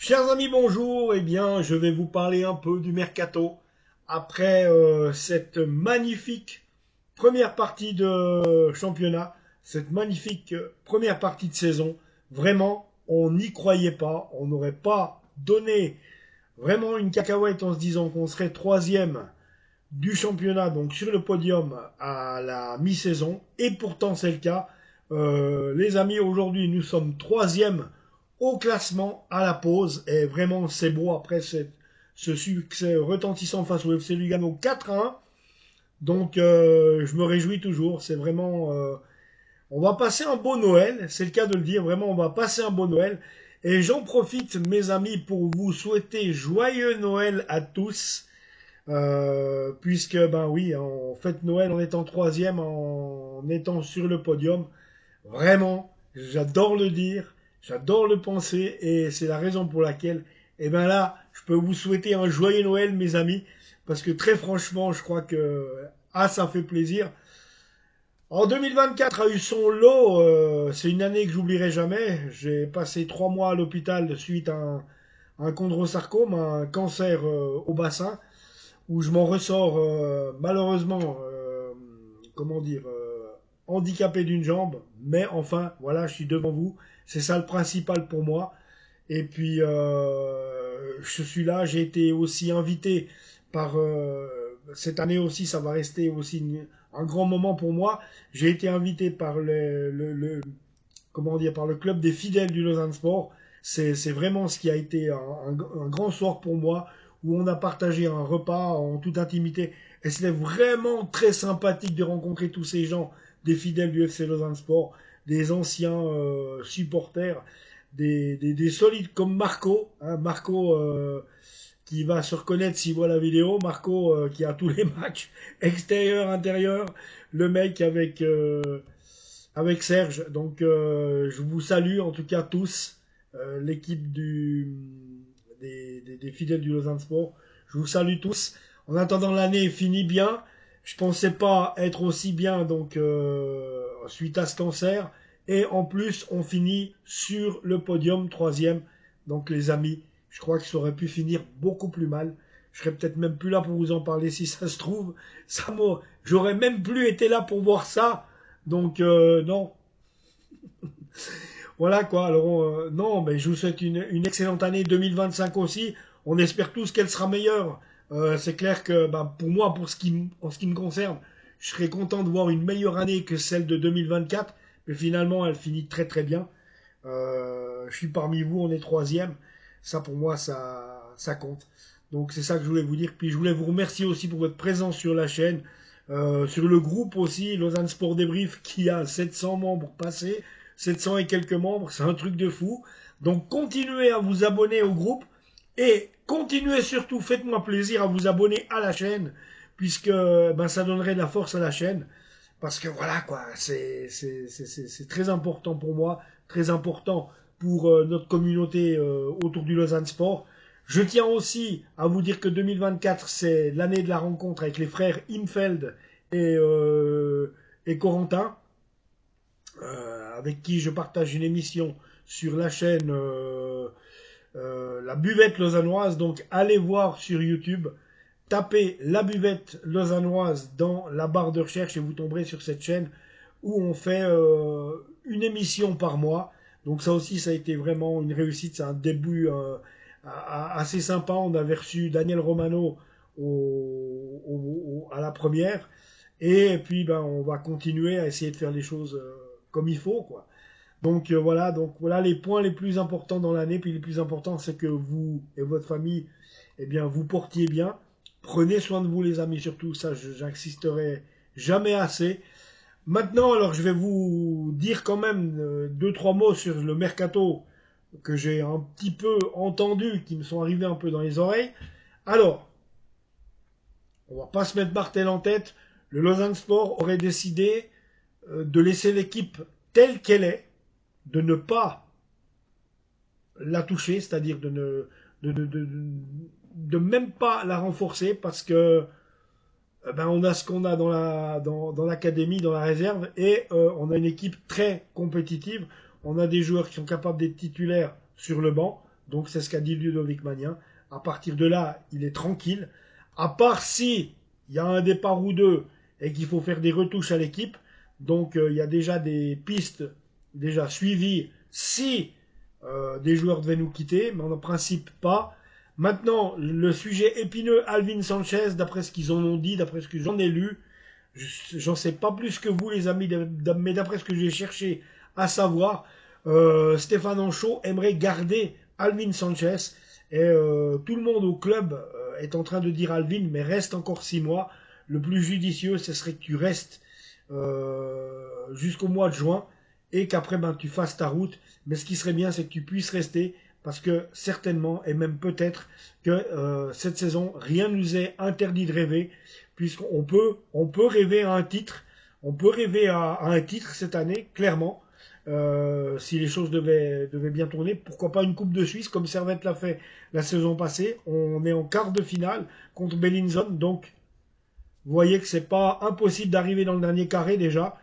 Chers amis, bonjour. Eh bien, je vais vous parler un peu du mercato. Après cette magnifique première partie de championnat, cette magnifique première partie de saison, vraiment, on n'y croyait pas. On n'aurait pas donné vraiment une cacahuète en se disant qu'on serait troisième du championnat, donc sur le podium à la mi-saison. Et pourtant, c'est le cas. Les amis, aujourd'hui, nous sommes troisième au classement à la pause. Et vraiment, c'est beau après ce succès retentissant face au FC Lugano 4-1. Donc, je me réjouis toujours. C'est vraiment... on va passer un beau Noël. C'est le cas de le dire. Vraiment, on va passer un beau Noël. Et j'en profite, mes amis, pour vous souhaiter joyeux Noël à tous. Puisque, ben oui, on fête Noël en étant troisième, en étant sur le podium. Vraiment, j'adore le dire, j'adore le penser, et c'est la raison pour laquelle, eh ben là, je peux vous souhaiter un joyeux Noël, mes amis, parce que très franchement, je crois que, ça fait plaisir. En 2024 a eu son lot, c'est une année que j'oublierai jamais. J'ai passé 3 mois à l'hôpital suite à un chondrosarcome, un cancer au bassin où je m'en ressors malheureusement, comment dire, handicapé d'une jambe, mais enfin, voilà, je suis devant vous, c'est ça le principal pour moi. Et puis, je suis là, j'ai été aussi invité par, cette année aussi, ça va rester aussi un grand moment pour moi, j'ai été invité par comment dire, par le club des fidèles du Lausanne Sport. C'est vraiment ce qui a été un grand soir pour moi, où on a partagé un repas en toute intimité. Et c'était vraiment très sympathique de rencontrer tous ces gens, des fidèles du FC Lausanne Sport, des anciens supporters, des solides comme Marco. Hein, Marco qui va se reconnaître s'il voit la vidéo. Marco qui a tous les matchs, extérieur, intérieur. Le mec avec Serge. Donc je vous salue en tout cas tous, l'équipe des fidèles du Lausanne Sport. Je vous salue tous. En attendant, l'année finit bien. Je pensais pas être aussi bien donc suite à ce cancer. Et en plus, on finit sur le podium, troisième. Donc les amis, je crois que ça aurait pu finir beaucoup plus mal. Je serais peut-être même plus là pour vous en parler si ça se trouve. J'aurais même plus été là pour voir ça. Donc non, voilà quoi. Alors non, mais je vous souhaite une excellente année 2025 aussi. On espère tous qu'elle sera meilleure. C'est clair que bah, pour moi, en ce qui me concerne, je serais content de voir une meilleure année que celle de 2024. Mais finalement, elle finit très très bien. Je suis parmi vous, on est troisième. Ça pour moi, ça compte. Donc c'est ça que je voulais vous dire. Puis je voulais vous remercier aussi pour votre présence sur la chaîne. Sur le groupe aussi, Lausanne Sport Débrief, qui a 700 membres passés, 700 et quelques membres, c'est un truc de fou. Donc continuez à vous abonner au groupe et continuez surtout, faites-moi plaisir à vous abonner à la chaîne, puisque ben, ça donnerait de la force à la chaîne. Parce que voilà quoi, c'est très important pour moi, très important pour notre communauté autour du Lausanne Sport. Je tiens aussi à vous dire que 2024, c'est l'année de la rencontre avec les frères Imfeld et Corentin, avec qui je partage une émission sur la chaîne La Buvette Lausannoise. Donc allez voir sur YouTube, tapez La Buvette Lausannoise dans la barre de recherche et vous tomberez sur cette chaîne où on fait une émission par mois. Donc ça aussi, ça a été vraiment une réussite, c'est un début assez sympa. On avait reçu Daniel Romano à la première. Et puis, ben, on va continuer à essayer de faire les choses comme il faut, quoi. Donc voilà les points les plus importants dans l'année. Puis les plus importants, c'est que vous et votre famille, eh bien, vous portiez bien. Prenez soin de vous, les amis, surtout ça, j'insisterai jamais assez. Maintenant, alors, je vais vous dire quand même deux, trois mots sur le mercato que j'ai un petit peu entendu, qui me sont arrivés un peu dans les oreilles. Alors, on va pas se mettre Bartel en tête. Le Lausanne Sport aurait décidé de laisser l'équipe telle qu'elle est, de ne pas la toucher, c'est-à-dire de même pas la renforcer parce que ben, on a ce qu'on a dans l'académie, dans la réserve, et on a une équipe très compétitive. On a des joueurs qui sont capables d'être titulaires sur le banc. Donc c'est ce qu'a dit Ludovic Magnin. À partir de là, il est tranquille. À part si il y a un départ ou deux et qu'il faut faire des retouches à l'équipe. Donc il y a déjà des pistes déjà suivies si des joueurs devaient nous quitter, mais en principe pas. Maintenant, le sujet épineux, Alvin Sanchez, d'après ce qu'ils en ont dit, d'après ce que j'en ai lu, j'en sais pas plus que vous les amis, mais d'après ce que j'ai cherché à savoir, Stéphane Anchaud aimerait garder Alvin Sanchez et tout le monde au club est en train de dire Alvin, mais reste encore 6 mois. Le plus judicieux, ce serait que tu restes jusqu'au mois de juin et qu'après ben, tu fasses ta route. Mais ce qui serait bien, c'est que tu puisses rester parce que certainement, et même peut-être, que cette saison, rien ne nous est interdit de rêver, puisqu'on peut rêver à un titre, on peut rêver à un titre cette année, clairement, si les choses devaient bien tourner. Pourquoi pas une Coupe de Suisse, comme Servette l'a fait la saison passée. On est en quart de finale contre Bellinzone, donc vous voyez que c'est pas impossible d'arriver dans le dernier carré déjà.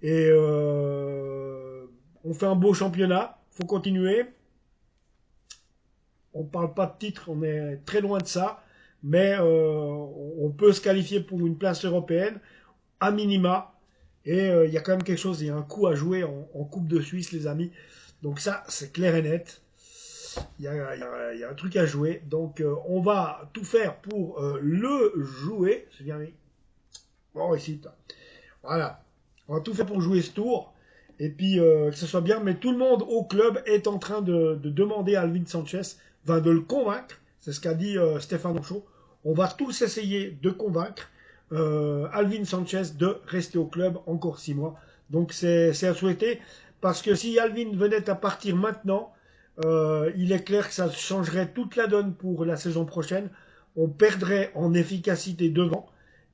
Et on fait un beau championnat, faut continuer. On ne parle pas de titre, on est très loin de ça, mais on peut se qualifier pour une place européenne, à minima, et il y a quand même quelque chose, il y a un coup à jouer en Coupe de Suisse, les amis. Donc ça, c'est clair et net. Il y a un truc à jouer, donc on va tout faire pour le jouer. C'est bien, bon, ici, voilà. On va tout faire pour jouer ce tour, et puis que ce soit bien, mais tout le monde au club est en train de demander à Alvin Sanchez, de le convaincre, c'est ce qu'a dit Stéphane Anchaud. On va tous essayer de convaincre Alvin Sanchez de rester au club encore 6 mois. Donc c'est à souhaiter, parce que si Alvin venait à partir maintenant, il est clair que ça changerait toute la donne pour la saison prochaine. On perdrait en efficacité devant,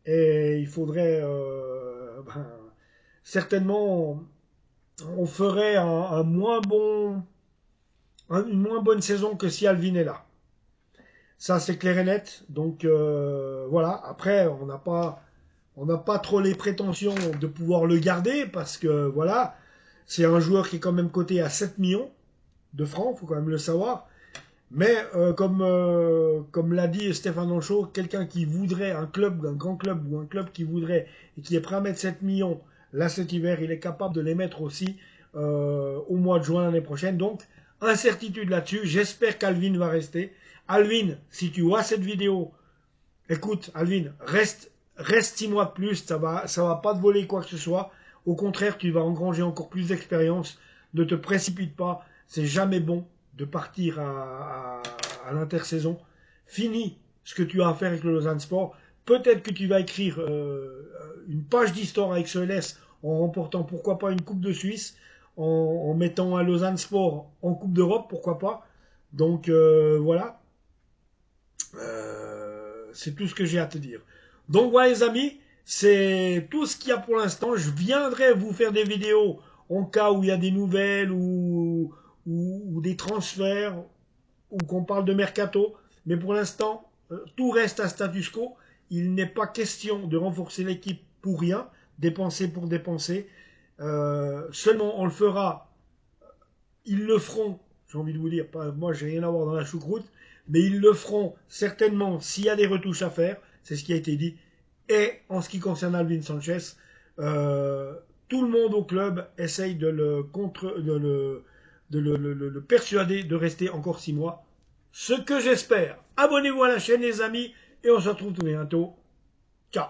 et il faudrait certainement on ferait un moins bon une moins bonne saison que si Alvin est là. Ça, c'est clair et net. Donc, voilà. Après, on n'a pas trop les prétentions de pouvoir le garder parce que, voilà, c'est un joueur qui est quand même coté à 7 millions de francs, faut quand même le savoir. Mais, comme l'a dit Stéphane Anchaud, quelqu'un qui voudrait un club, un grand club ou un club qui voudrait et qui est prêt à mettre 7 millions là cet hiver, il est capable de les mettre aussi au mois de juin l'année prochaine. Donc, incertitude là-dessus. J'espère qu'Alvin va rester. Alvin, si tu vois cette vidéo, écoute, Alvin, reste 6 mois de plus. Ça va pas te voler quoi que ce soit. Au contraire, tu vas engranger encore plus d'expérience. Ne te précipite pas. C'est jamais bon de partir à l'intersaison. Finis ce que tu as à faire avec le Lausanne Sport. Peut-être que tu vas écrire une page d'histoire avec ce LS en remportant pourquoi pas une Coupe de Suisse, en mettant un Lausanne Sport en Coupe d'Europe, pourquoi pas. Donc voilà, c'est tout ce que j'ai à te dire. Donc voilà les amis, c'est tout ce qu'il y a pour l'instant. Je viendrai vous faire des vidéos en cas où il y a des nouvelles ou des transferts ou qu'on parle de mercato. Mais pour l'instant, tout reste à status quo. Il n'est pas question de renforcer l'équipe pour rien, dépenser pour dépenser. Seulement on le fera, ils le feront, j'ai envie de vous dire, pas, moi j'ai rien à voir dans la choucroute, mais ils le feront certainement s'il y a des retouches à faire, c'est ce qui a été dit. Et en ce qui concerne Alvin Sanchez, tout le monde au club essaye de le persuader de rester encore 6 mois. Ce que j'espère. Abonnez-vous à la chaîne les amis, et on se retrouve tout bientôt. Ciao.